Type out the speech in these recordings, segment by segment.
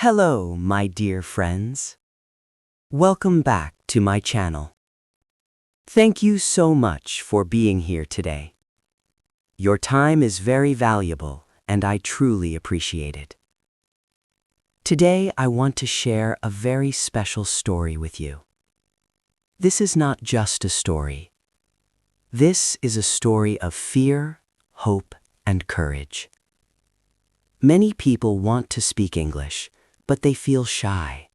Hello, my dear friends. Welcome back to my channel. Thank you so much for being here today. Your time is very valuable, and I truly appreciate it. Today, I want to share a very special story with you. This is not just a story. This is a story of fear, hope, and courage. Many people want to speak English, but they feel shy.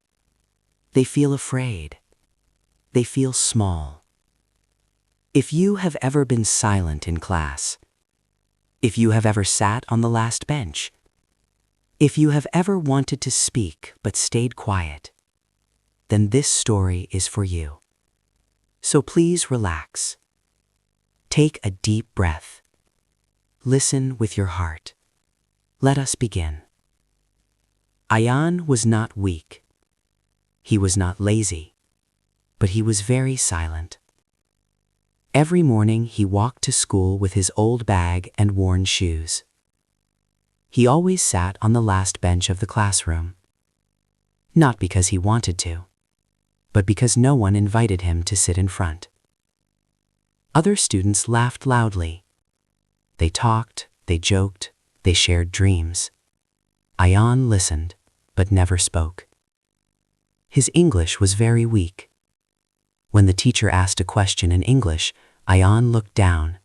They feel afraid. They feel small. If you have ever been silent in class, if you have ever sat on the last bench, if you have ever wanted to speak but stayed quiet, then this story is for you. So please relax. Take a deep breath. Listen with your heart. Let us begin. Ayan was not weak. He was not lazy, but he was very silent. Every morning he walked to school with his old bag and worn shoes. He always sat on the last bench of the classroom. Not because he wanted to, but because no one invited him to sit in front. Other students laughed loudly. They talked, they joked, they shared dreams. Ayan listened, but never spoke. His English was very weak. When the teacher asked a question in English, Ayan looked down.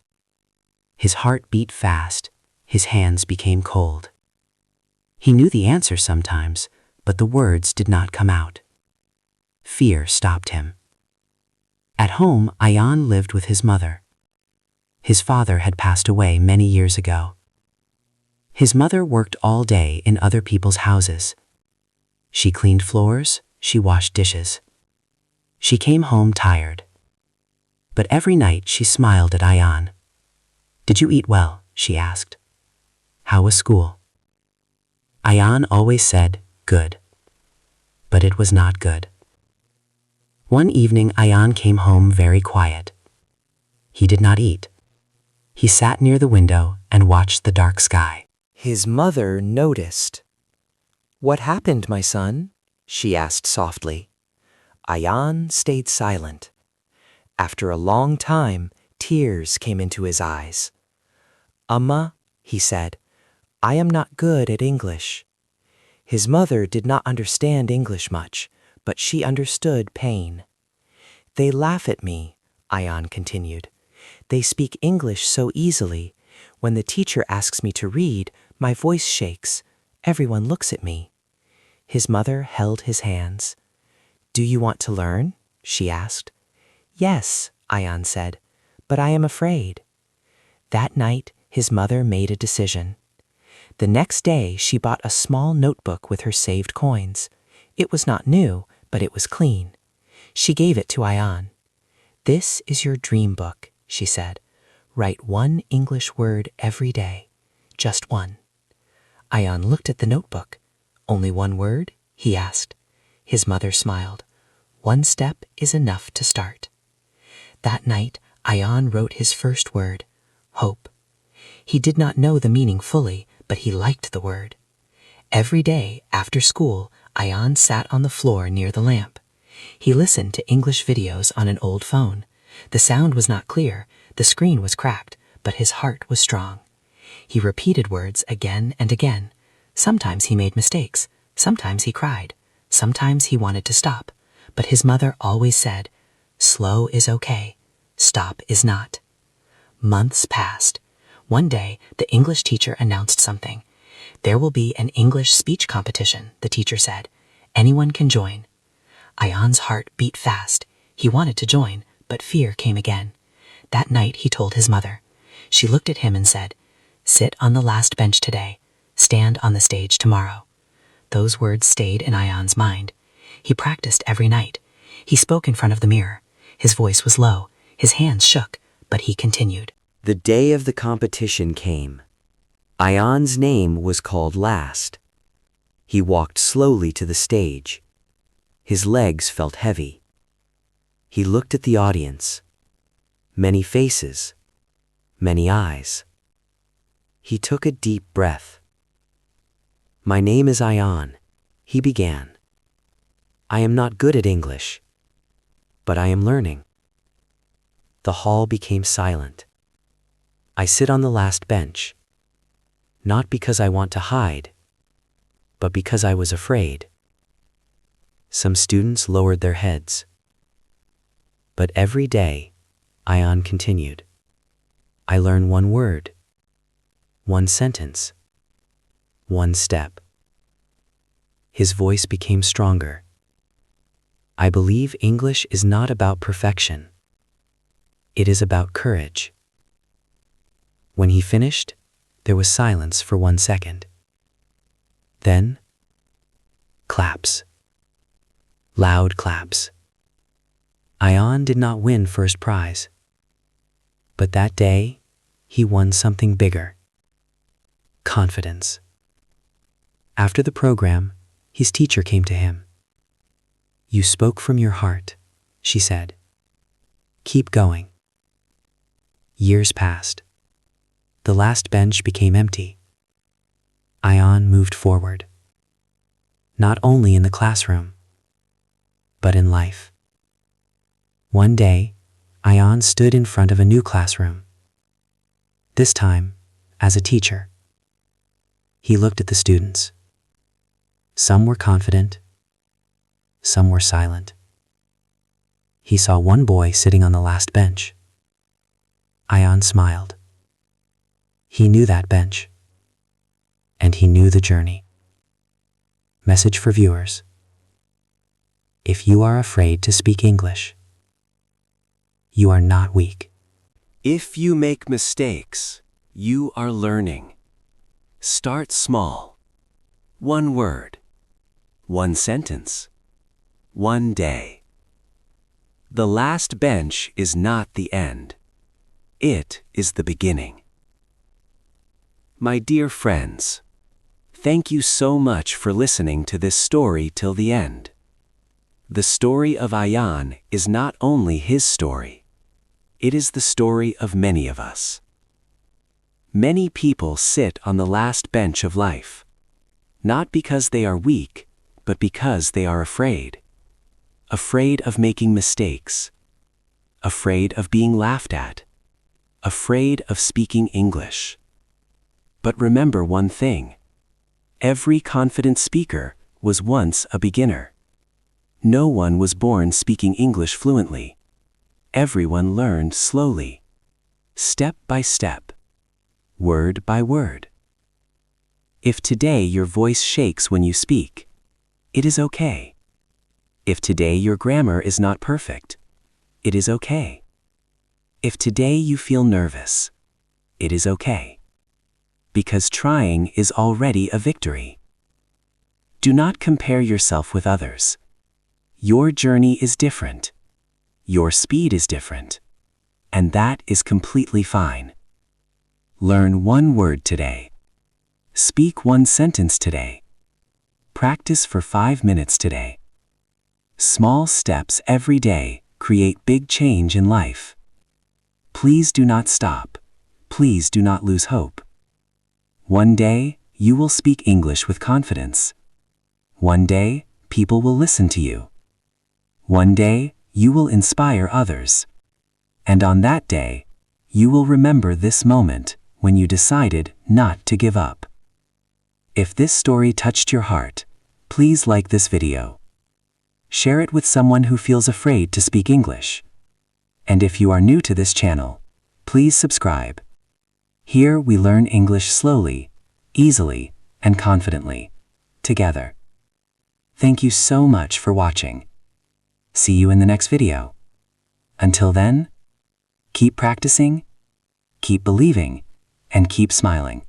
His heart beat fast, his hands became cold. He knew the answer sometimes, but the words did not come out. Fear stopped him. At home, Ayan lived with his mother. His father had passed away many years ago. His mother worked all day in other people's houses. She cleaned floors, she washed dishes. She came home tired. But every night she smiled at Ayan. "Did you eat well?" she asked. "How was school?" Ayan always said, "Good." But it was not good. One evening Ayan came home very quiet. He did not eat. He sat near the window and watched the dark sky. His mother noticed. "What happened, my son?" she asked softly. Ayan stayed silent. After a long time, tears came into his eyes. "Amma," he said, "I am not good at English." His mother did not understand English much, but she understood pain. "They laugh at me," Ayan continued. "They speak English so easily. When the teacher asks me to read, my voice shakes. Everyone looks at me." His mother held his hands. "Do you want to learn?" she asked. "Yes," Ayan said, "but I am afraid." That night, his mother made a decision. The next day, she bought a small notebook with her saved coins. It was not new, but it was clean. She gave it to Ayan. "This is your dream book," she said. "Write one English word every day. Just one." Ayan looked at the notebook. "Only one word?" he asked. His mother smiled. "One step is enough to start." That night, Ayan wrote his first word, hope. He did not know the meaning fully, but he liked the word. Every day, after school, Ayan sat on the floor near the lamp. He listened to English videos on an old phone. The sound was not clear, the screen was cracked, but his heart was strong. He repeated words again and again. Sometimes he made mistakes. Sometimes he cried. Sometimes he wanted to stop. But his mother always said, "Slow is okay. Stop is not." Months passed. One day, the English teacher announced something. "There will be an English speech competition," the teacher said. "Anyone can join." Ayan's heart beat fast. He wanted to join, but fear came again. That night, he told his mother. She looked at him and said, "Sit on the last bench today. Stand on the stage tomorrow." Those words stayed in Ayan's mind. He practiced every night. He spoke in front of the mirror. His voice was low. His hands shook, but he continued. The day of the competition came. Ayan's name was called last. He walked slowly to the stage. His legs felt heavy. He looked at the audience. Many faces. Many eyes. He took a deep breath. "My name is Ayan," He began. I am not good at English, but I am learning. The hall became silent. I sit on the last bench, not because I want to hide, but because I was afraid. Some students lowered their heads. But every day, Ayan continued. I learn one word, one sentence, one step. His voice became stronger. I believe English is not about perfection. It is about courage. When he finished, there was silence for 1 second. Then, claps. Loud claps. Ayan did not win first prize. But that day, he won something bigger. Confidence. After the program, his teacher came to him. You spoke from your heart, she said. Keep going. Years passed. The last bench became empty. Ayan moved forward. Not only in the classroom, but in life. One day, Ayan stood in front of a new classroom. This time, as a teacher. He looked at the students. Some were confident, some were silent. He saw one boy sitting on the last bench. Ayan smiled. He knew that bench, and he knew the journey. Message for viewers. If you are afraid to speak English, you are not weak. If you make mistakes, you are learning. Start small. One word, one sentence, one day. The last bench is not the end. It is the beginning. My dear friends, thank you so much for listening to this story till the end. The story of Ayan is not only his story. It is the story of many of us. Many people sit on the last bench of life, not because they are weak, but because they are afraid. Afraid of making mistakes. Afraid of being laughed at. Afraid of speaking English. But remember one thing. Every confident speaker was once a beginner. No one was born speaking English fluently. Everyone learned slowly, step by step, word by word. If today your voice shakes when you speak, it is okay. If today your grammar is not perfect, it is okay. If today you feel nervous, it is okay. Because trying is already a victory. Do not compare yourself with others. Your journey is different. Your speed is different. And that is completely fine. Learn one word today. Speak one sentence today. Practice for 5 minutes today. Small steps every day create big change in life. Please do not stop. Please do not lose hope. One day, you will speak English with confidence. One day, people will listen to you. One day, you will inspire others. And on that day, you will remember this moment when you decided not to give up. If this story touched your heart, please like this video. Share it with someone who feels afraid to speak English. And if you are new to this channel, please subscribe. Here we learn English slowly, easily, and confidently, together. Thank you so much for watching. See you in the next video. Until then, keep practicing, keep believing, and keep smiling.